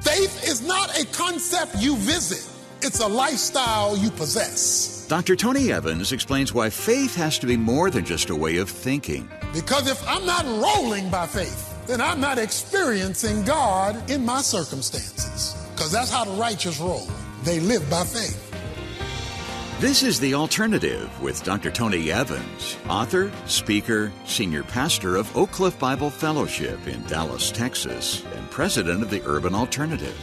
Faith is not a concept you visit. It's a lifestyle you possess. Dr. Tony Evans explains why faith has to be more than just a way of thinking. Because if I'm not rolling by faith, then I'm not experiencing God in my circumstances. Because that's how the righteous roll. They live by faith. This is The Alternative with Dr. Tony Evans, author, speaker, senior pastor of Oak Cliff Bible Fellowship in Dallas, Texas, and president of the Urban Alternative.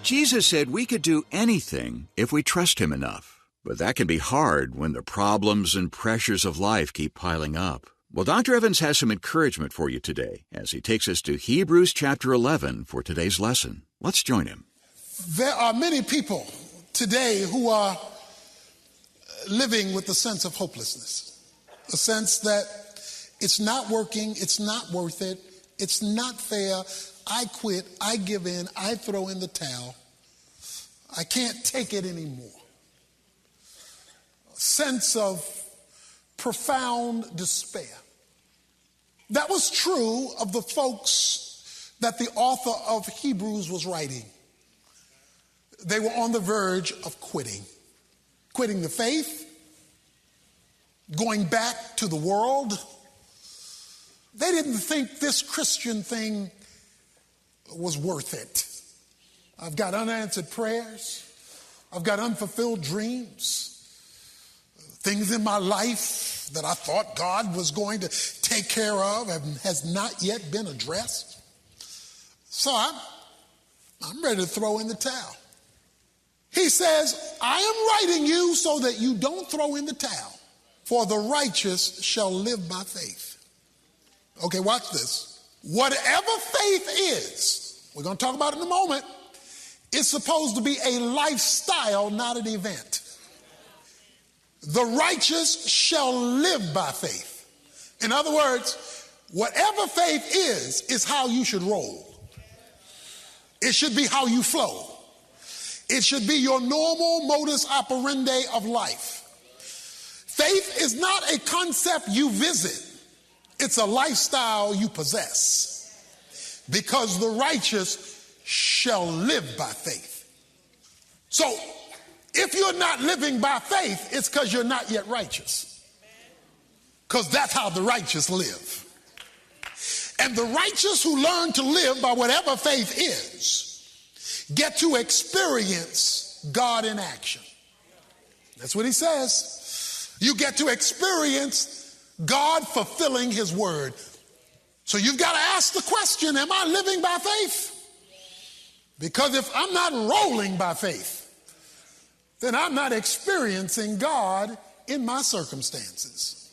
Jesus said we could do anything if we trust Him enough. But that can be hard when the problems and pressures of life keep piling up. Well, Dr. Evans has some encouragement for you today as he takes us to Hebrews chapter 11 for today's lesson. Let's join him. There are many people today who are living with a sense of hopelessness, a sense that it's not working, it's not worth it, it's not fair, I quit, I give in, I throw in the towel, I can't take it anymore. A sense of profound despair. That was true of the folks that the author of Hebrews was writing. They were on the verge of quitting the faith, going back to the world. They didn't think this Christian thing was worth it. I've got unanswered prayers. I've got unfulfilled dreams. Things in my life that I thought God was going to take care of and has not yet been addressed. So I'm ready to throw in the towel. He says, I am writing you so that you don't throw in the towel, for the righteous shall live by faith. Okay, watch this. Whatever faith is, we're going to talk about it in a moment, it's supposed to be a lifestyle, not an event. The righteous shall live by faith. In other words, whatever faith is how you should roll. It should be how you flow. It should be your normal modus operandi of life. Faith is not a concept you visit. It's a lifestyle you possess. Because the righteous shall live by faith. So, if you're not living by faith, it's because you're not yet righteous. Because that's how the righteous live. And the righteous who learn to live by whatever faith is get to experience God in action. That's what he says. You get to experience God fulfilling his word. So you've got to ask the question, am I living by faith? Because if I'm not rolling by faith, then I'm not experiencing God in my circumstances.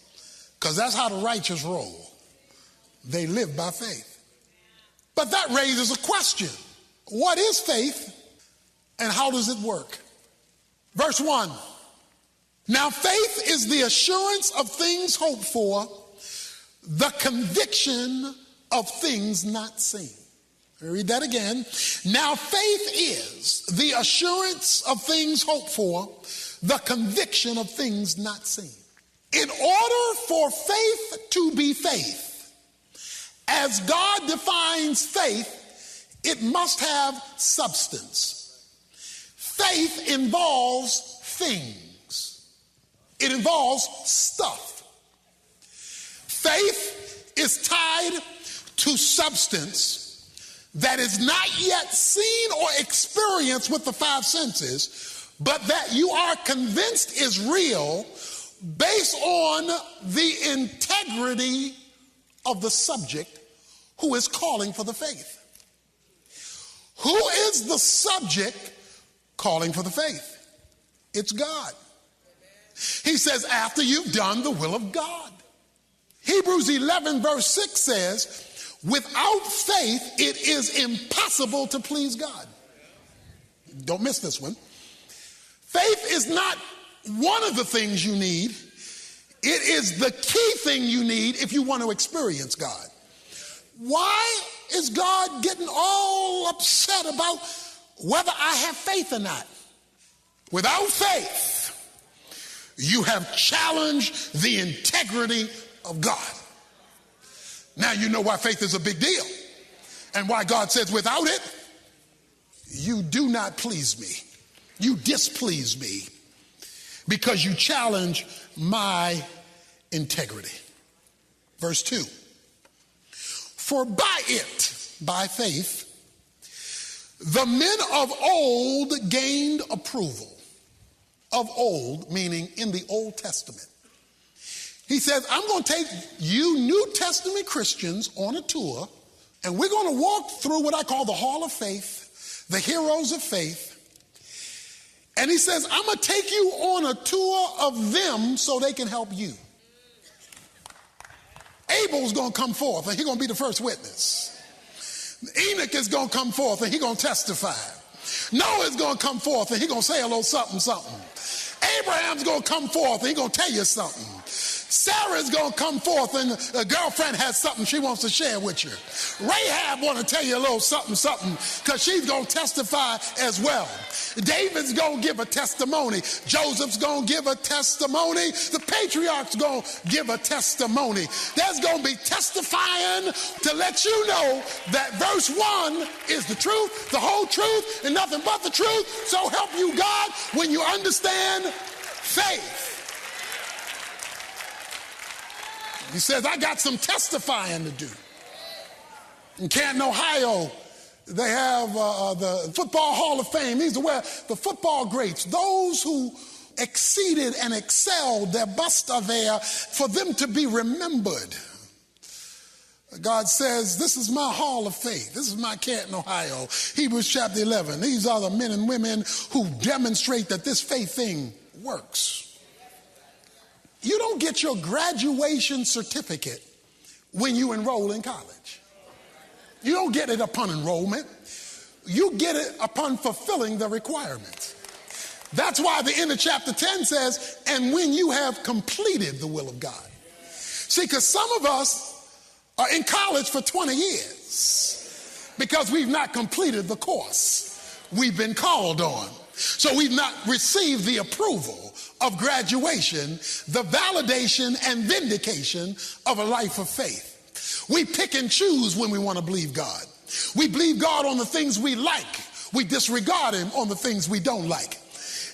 Because that's how the righteous roll. They live by faith. But that raises a question. What is faith and how does it work? Verse 1. Now faith is the assurance of things hoped for, the conviction of things not seen. Let me read that again. Now faith is the assurance of things hoped for, the conviction of things not seen. In order for faith to be faith, as God defines faith, it must have substance. Faith involves things. It involves stuff. Faith is tied to substance that is not yet seen or experienced with the five senses, but that you are convinced is real based on the integrity of the subject who is calling for the faith. Who is the subject calling for the faith? It's God. He says, after you've done the will of God. Hebrews 11 verse 6 says, without faith, it is impossible to please God. Don't miss this one. Faith is not one of the things you need. It is the key thing you need if you want to experience God. Why is God getting all upset about whether I have faith or not? Without faith, you have challenged the integrity of God. Now you know why faith is a big deal and why God says without it, you do not please me. You displease me because you challenge my integrity. Verse 2. For by it, by faith, the men of old gained approval. Of old, meaning in the Old Testament. He says, I'm going to take you New Testament Christians on a tour, and we're going to walk through what I call the Hall of Faith, the heroes of faith. And he says, I'm going to take you on a tour of them so they can help you. Abel's going to come forth, and he's going to be the first witness. Enoch is going to come forth, and he's going to testify. Noah's going to come forth, and he's going to say a little something, something. Abraham's going to come forth, and he's going to tell you something. Sarah's going to come forth, and a girlfriend has something she wants to share with you. Rahab want to tell you a little something, something, because she's going to testify as well. David's going to give a testimony. Joseph's going to give a testimony. The patriarch's going to give a testimony. There's going to be testifying to let you know that verse 1 is the truth, the whole truth, and nothing but the truth. So help you God when you understand faith. He says, I got some testifying to do. In Canton, Ohio, they have the Football Hall of Fame. These are where the football greats, those who exceeded and excelled, their busts are there for them to be remembered. God says, this is my hall of faith. This is my Canton, Ohio. Hebrews chapter 11. These are the men and women who demonstrate that this faith thing works. You don't get your graduation certificate when you enroll in college. You don't get it upon enrollment. You get it upon fulfilling the requirements. That's why the end of chapter 10 says, and when you have completed the will of God. See, because some of us are in college for 20 years because we've not completed the course we've been called on. So we've not received the approval of graduation, the validation and vindication of a life of faith. We pick and choose when we want to believe God. We believe God on the things we like. We disregard him on the things we don't like.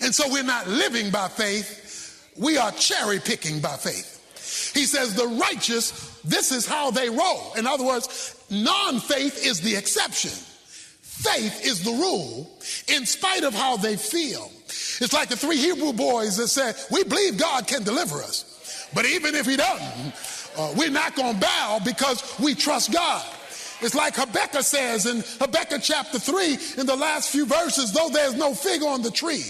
And so we're not living by faith. We are cherry picking by faith. He says the righteous, this is how they roll. In other words, non-faith is the exception. Faith is the rule in spite of how they feel. It's like the 3 Hebrew boys that said, we believe God can deliver us. But even if he doesn't, we're not going to bow because we trust God. It's like Habakkuk says in Habakkuk chapter 3 in the last few verses, though there's no fig on the tree,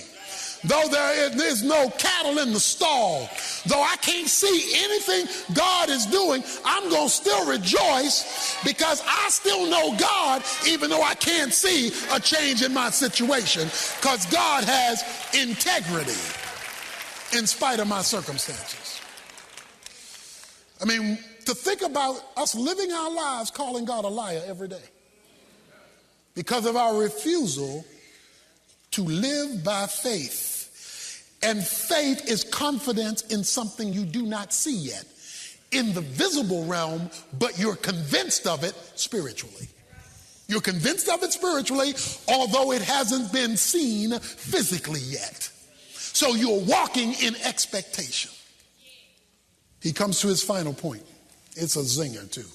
though there is no cattle in the stall, though I can't see anything God is doing, I'm going to still rejoice because I still know God, even though I can't see a change in my situation, because God has integrity in spite of my circumstances. I mean, to think about us living our lives calling God a liar every day because of our refusal to live by faith. And faith is confidence in something you do not see yet in the visible realm, but you're convinced of it spiritually. You're convinced of it spiritually, although it hasn't been seen physically yet. So you're walking in expectation. He comes to his final point. It's a zinger too.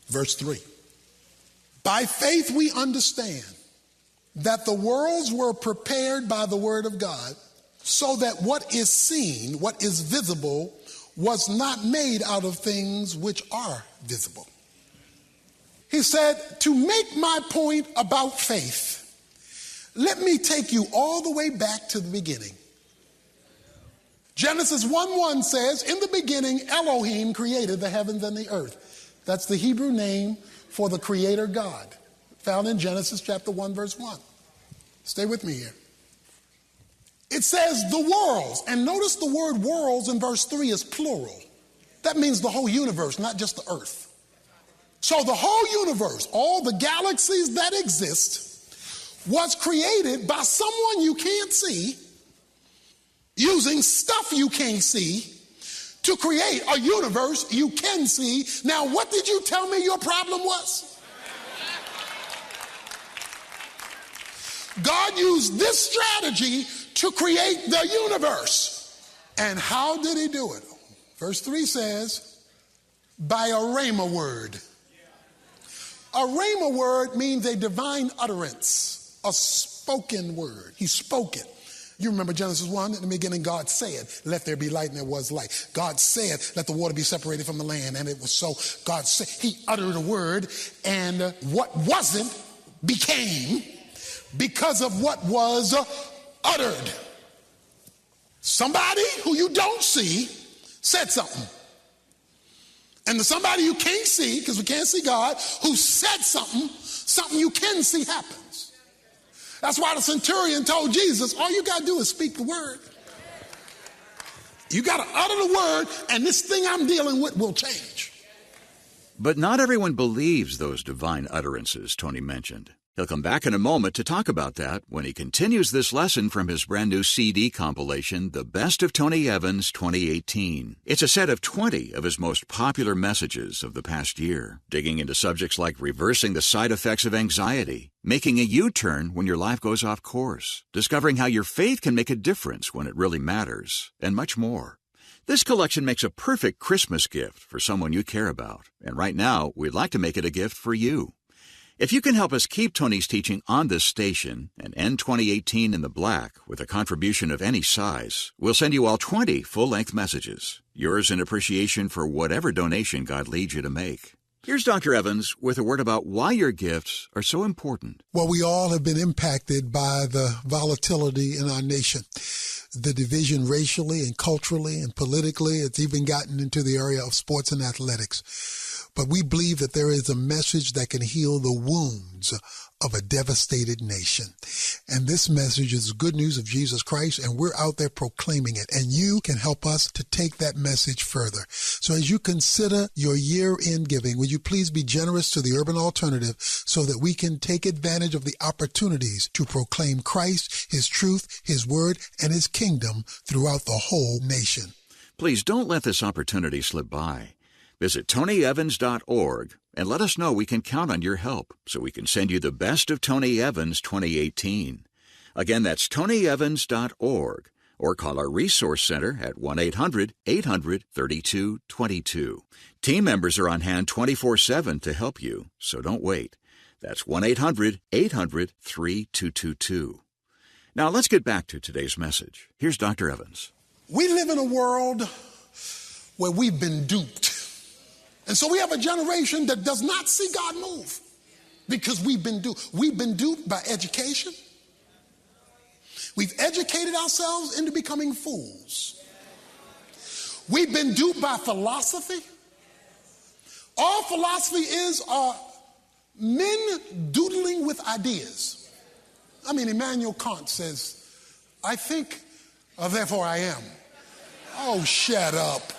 Verse 3. By faith we understand that the worlds were prepared by the word of God, so that what is seen, what is visible, was not made out of things which are visible. He said, to make my point about faith, let me take you all the way back to the beginning. Genesis 1:1 says, in the beginning, Elohim created the heavens and the earth. That's the Hebrew name for the creator God, found in Genesis chapter 1, verse 1. Stay with me here. It says the worlds, and notice the word worlds in verse 3 is plural. That means the whole universe, not just the earth. So the whole universe, all the galaxies that exist, was created by someone you can't see using stuff you can't see to create a universe you can see. Now, what did you tell me your problem was? God used this strategy to create the universe. And how did he do it? Verse 3 says, by a rhema word. A rhema word means a divine utterance, a spoken word. He spoke it. You remember Genesis 1, in the beginning God said, let there be light, and there was light. God said, let the water be separated from the land, and it was so. God said, he uttered a word, and what wasn't became because of what was uttered. Somebody who you don't see said something. And the somebody you can't see, because we can't see God, who said something you can see happens. That's why the centurion told Jesus, all you got to do is speak the word. You got to utter the word, and this thing I'm dealing with will change. But not everyone believes those divine utterances Tony mentioned. He'll come back in a moment to talk about that when he continues this lesson from his brand new CD compilation, The Best of Tony Evans 2018. It's a set of 20 of his most popular messages of the past year, digging into subjects like reversing the side effects of anxiety, making a U-turn when your life goes off course, discovering how your faith can make a difference when it really matters, and much more. This collection makes a perfect Christmas gift for someone you care about, and right now, we'd like to make it a gift for you. If you can help us keep Tony's teaching on this station and end 2018 in the black with a contribution of any size, we'll send you all 20 full-length messages, yours in appreciation for whatever donation God leads you to make. Here's Dr. Evans with a word about why your gifts are so important. Well, we all have been impacted by the volatility in our nation, the division racially and culturally and politically. It's even gotten into the area of sports and athletics. But we believe that there is a message that can heal the wounds of a devastated nation. And this message is the good news of Jesus Christ, and we're out there proclaiming it. And you can help us to take that message further. So as you consider your year-end giving, would you please be generous to the Urban Alternative so that we can take advantage of the opportunities to proclaim Christ, his truth, his word, and his kingdom throughout the whole nation. Please don't let this opportunity slip by. Visit TonyEvans.org and let us know we can count on your help so we can send you the Best of Tony Evans 2018. Again, that's TonyEvans.org, or call our Resource Center at 1-800-800-3222. Team members are on hand 24/7 to help you, so don't wait. That's 1-800-800-3222. Now let's get back to today's message. Here's Dr. Evans. We live in a world where we've been duped. And so we have a generation that does not see God move because we've been duped. We've been duped by education. We've educated ourselves into becoming fools. We've been duped by philosophy. All philosophy is are men doodling with ideas. I mean, Immanuel Kant says, I think, therefore I am. Oh, shut up.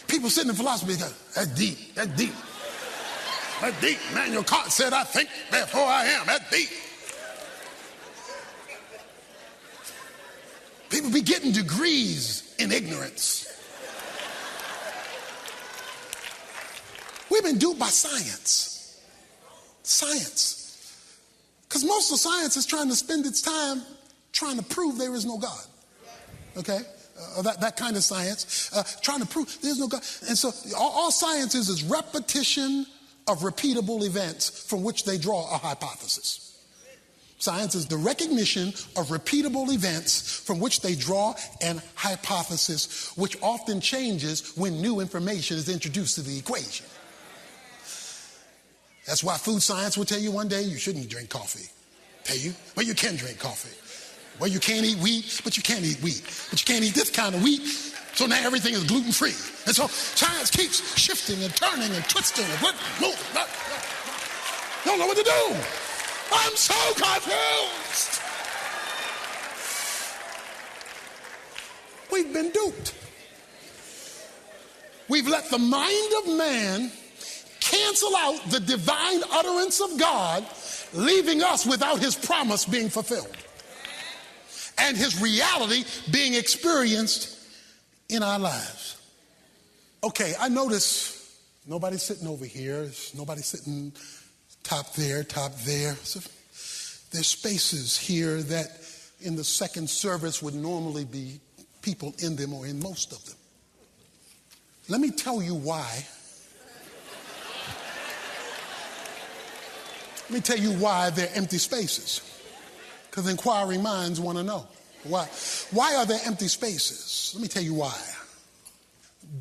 People sitting in philosophy go, that's deep, that's deep. That's deep. Immanuel Kant said, I think, therefore I am. That's deep. People be getting degrees in ignorance. We've been duped by science. Science. Because most of science is trying to spend its time trying to prove there is no God. Okay? That kind of science, trying to prove there's no God. And so all science is repetition of repeatable events from which they draw a hypothesis. Science is the recognition of repeatable events from which they draw an hypothesis, which often changes when new information is introduced to the equation. That's why food science will tell you one day you shouldn't drink coffee. Tell you, well, you can drink coffee. Well, you can't eat wheat, but you can eat wheat. But you can't eat this kind of wheat, so now everything is gluten-free. And so science keeps shifting and turning and twisting and moving. Don't know what to do. I'm so confused. We've been duped. We've let the mind of man cancel out the divine utterance of God, leaving us without his promise being fulfilled. and his reality being experienced in our lives. Okay, I notice nobody's sitting over here. Nobody's sitting top there, top there. So there's spaces here that in the second service would normally be people in them or in most of them. Let me tell you why. Let me tell you why they're empty spaces. Because inquiring minds want to know. Why? Why are there empty spaces? Let me tell you why.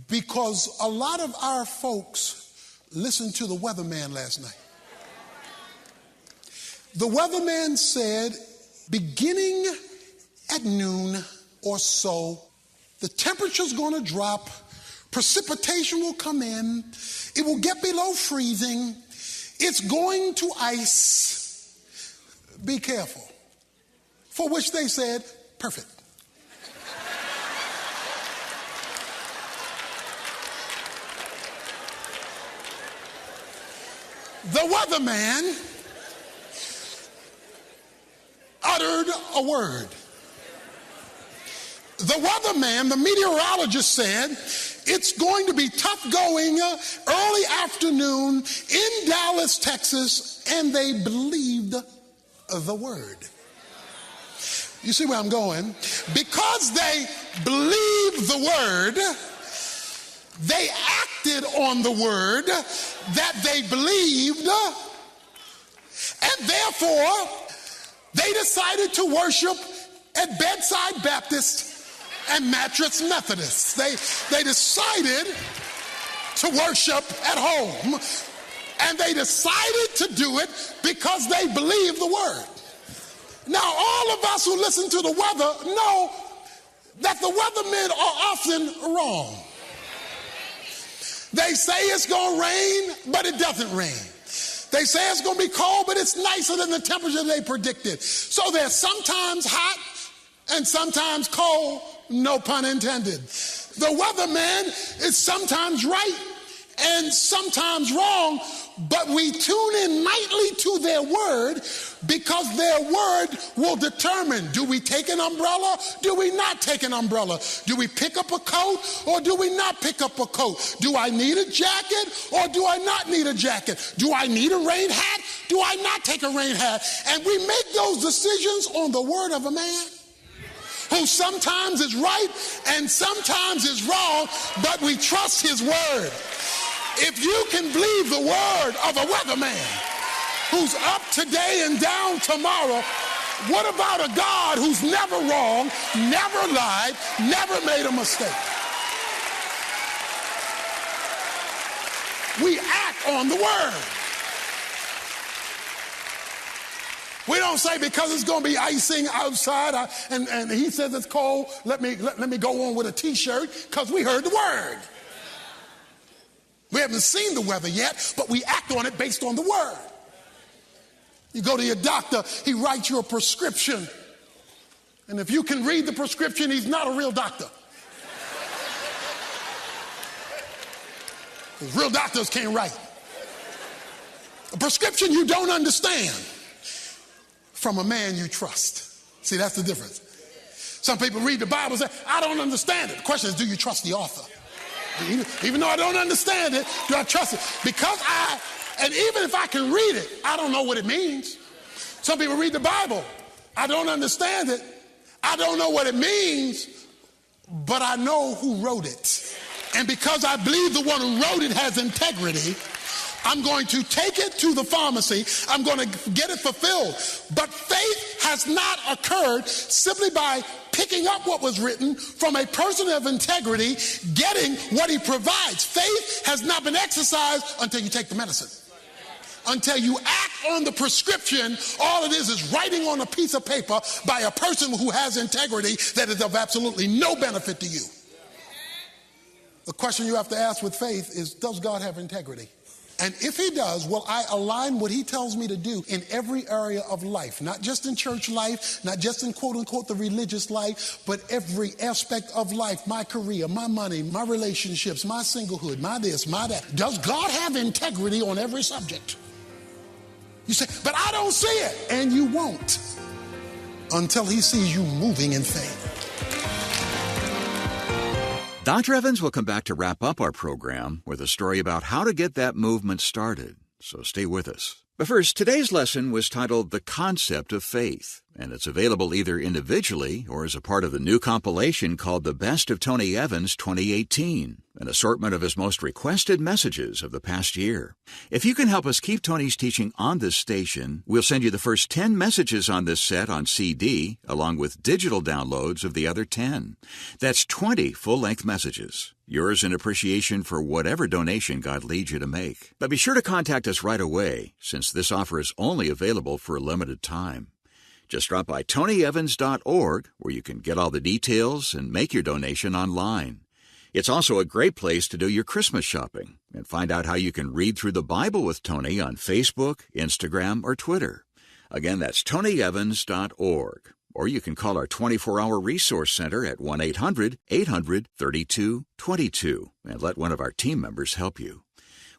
Because a lot of our folks listened to the weatherman last night. The weatherman said, beginning at noon or so, the temperature's going to drop, precipitation will come in, it will get below freezing, it's going to ice, be careful. For which they said, perfect. The weatherman uttered a word. The weatherman, the meteorologist, said it's going to be tough going early afternoon in Dallas, Texas, and they believed the word. You see where I'm going? Because they believed the word, they acted on the word that they believed, and therefore they decided to worship at Bedside Baptist and Mattress Methodist. They decided to worship at home, and they decided to do it because they believed the word. Now, all of us who listen to the weather know that the weathermen are often wrong. They say it's going to rain, but it doesn't rain. They say it's going to be cold, but it's nicer than the temperature they predicted. So they're sometimes hot and sometimes cold, no pun intended. The weatherman is sometimes right and sometimes wrong, but we tune in nightly to their word because their word will determine, do we take an umbrella? Do we not take an umbrella? Do we pick up a coat or do we not pick up a coat? Do I need a jacket or do I not need a jacket? Do I need a rain hat? Do I not take a rain hat? And we make those decisions on the word of a man who sometimes is right and sometimes is wrong, but we trust his word. If you can believe the word of a weatherman who's up today and down tomorrow, what about a God who's never wrong, never lied, never made a mistake? We act on the word. We don't say because it's going to be icing outside and he says it's cold, let me go on with a t-shirt because we heard the word. We haven't seen the weather yet, but we act on it based on the word. You go to your doctor, he writes you a prescription. And if you can read the prescription, he's not a real doctor. Because real doctors can't write. A prescription you don't understand from a man you trust. See, that's the difference. Some people read the Bible and say, I don't understand it. The question is, do you trust the author? Even though I don't understand it, do I trust it? Because and even if I can read it, I don't know what it means. Some people read the Bible. I don't understand it. I don't know what it means, but I know who wrote it. And because I believe the one who wrote it has integrity, I'm going to take it to the pharmacy. I'm going to get it fulfilled. But faith has not occurred simply by picking up what was written from a person of integrity, getting what he provides. Faith has not been exercised until you take the medicine. Until you act on the prescription, all it is writing on a piece of paper by a person who has integrity that is of absolutely no benefit to you. The question you have to ask with faith is, does God have integrity? And if he does, will I align what he tells me to do in every area of life? Not just in church life, not just in quote unquote the religious life, but every aspect of life, my career, my money, my relationships, my singlehood, my this, my that. Does God have integrity on every subject? You say, but I don't see it. And you won't. until he sees you moving in faith. Dr. Evans will come back to wrap up our program with a story about how to get that movement started. So stay with us. But first, today's lesson was titled The Concept of Faith, and it's available either individually or as a part of the new compilation called The Best of Tony Evans 2018, an assortment of his most requested messages of the past year. If you can help us keep Tony's teaching on this station, we'll send you the first 10 messages on this set on CD, along with digital downloads of the other 10. That's 20 full-length messages. Yours in appreciation for whatever donation God leads you to make. But be sure to contact us right away, since this offer is only available for a limited time. Just drop by tonyevans.org, where you can get all the details and make your donation online. It's also a great place to do your Christmas shopping and find out how you can read through the Bible with Tony on Facebook, Instagram, or Twitter. Again, that's tonyevans.org. Or you can call our 24-hour resource center at 1-800-800-3222 and let one of our team members help you.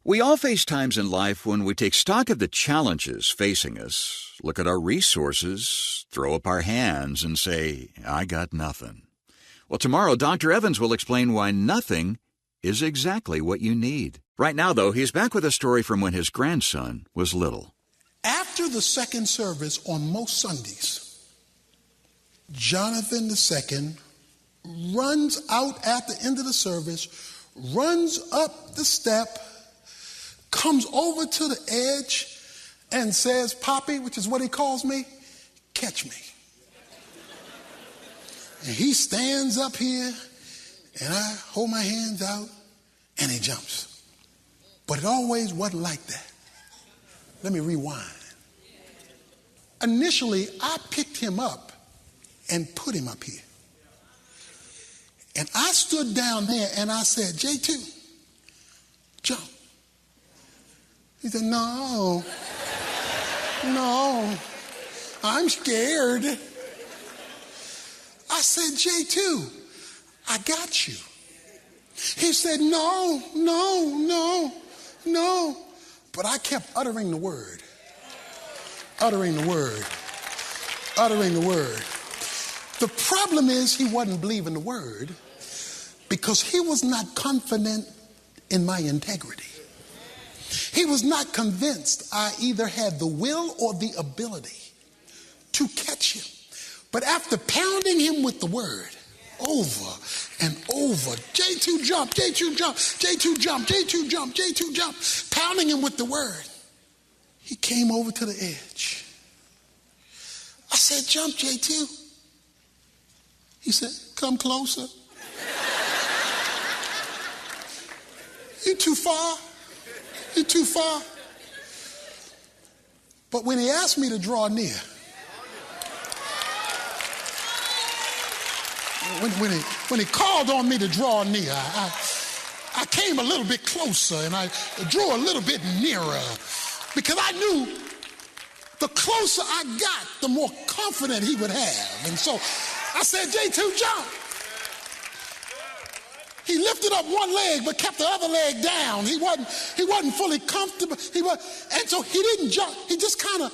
We all face times in life when we take stock of the challenges facing us, look at our resources, throw up our hands, and say, I got nothing. Well, tomorrow, Dr. Evans will explain why nothing is exactly what you need. Right now, though, he's back with a story from when his grandson was little. After the second service on most Sundays, Jonathan II runs out at the end of the service, runs up the step, comes over to the edge and says, Poppy, which is what he calls me, catch me. And he stands up here and I hold my hands out and he jumps. But it always wasn't like that. Let me rewind. Initially, I picked him up and put him up here. And I stood down there and I said, J2, jump. He said, no, I'm scared. I said, J2, I got you. He said, no. But I kept uttering the word. The problem is he wasn't believing the word because he was not confident in my integrity. He was not convinced I either had the will or the ability to catch him. But after pounding him with the word over and over, J2 jump, J2 jump, J2 jump, J2 jump, J2 jump, pounding him with the word, he came over to the edge. I said, jump, J2. He said, come closer. You're too far. But when he asked me to draw near, when he called on me to draw near, I came a little bit closer and I drew a little bit nearer because I knew the closer I got, the more confident he would have. And so I said, J2, jump. He lifted up one leg but kept the other leg down. He wasn't fully comfortable. And so he didn't jump. He just kind of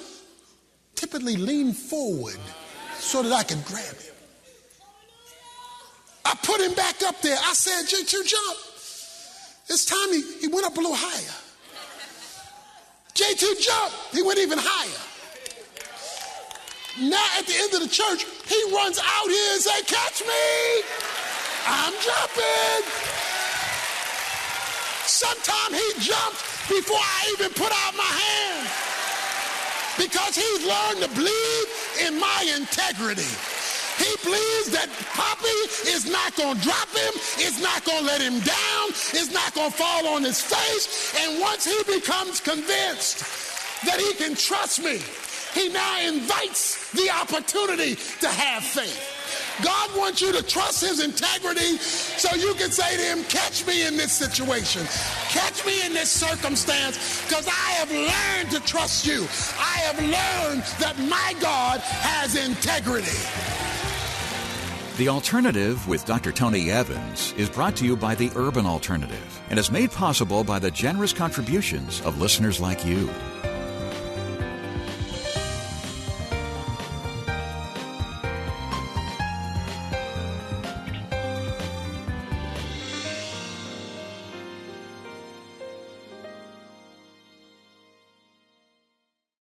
typically leaned forward so that I could grab him. I put him back up there. I said, J2, jump. This time he went up a little higher. J2, jump. He went even higher. Now at the end of the church, he runs out here and says, catch me. I'm jumping. Sometimes he jumps before I even put out my hand because he's learned to believe in my integrity. He believes that Poppy is not going to drop him, is not going to let him down, is not going to fall on his face. And once he becomes convinced that he can trust me, he now invites the opportunity to have faith. God wants you to trust his integrity so you can say to him, catch me in this situation. Catch me in this circumstance because I have learned to trust you. I have learned that my God has integrity. The Alternative with Dr. Tony Evans is brought to you by the Urban Alternative and is made possible by the generous contributions of listeners like you.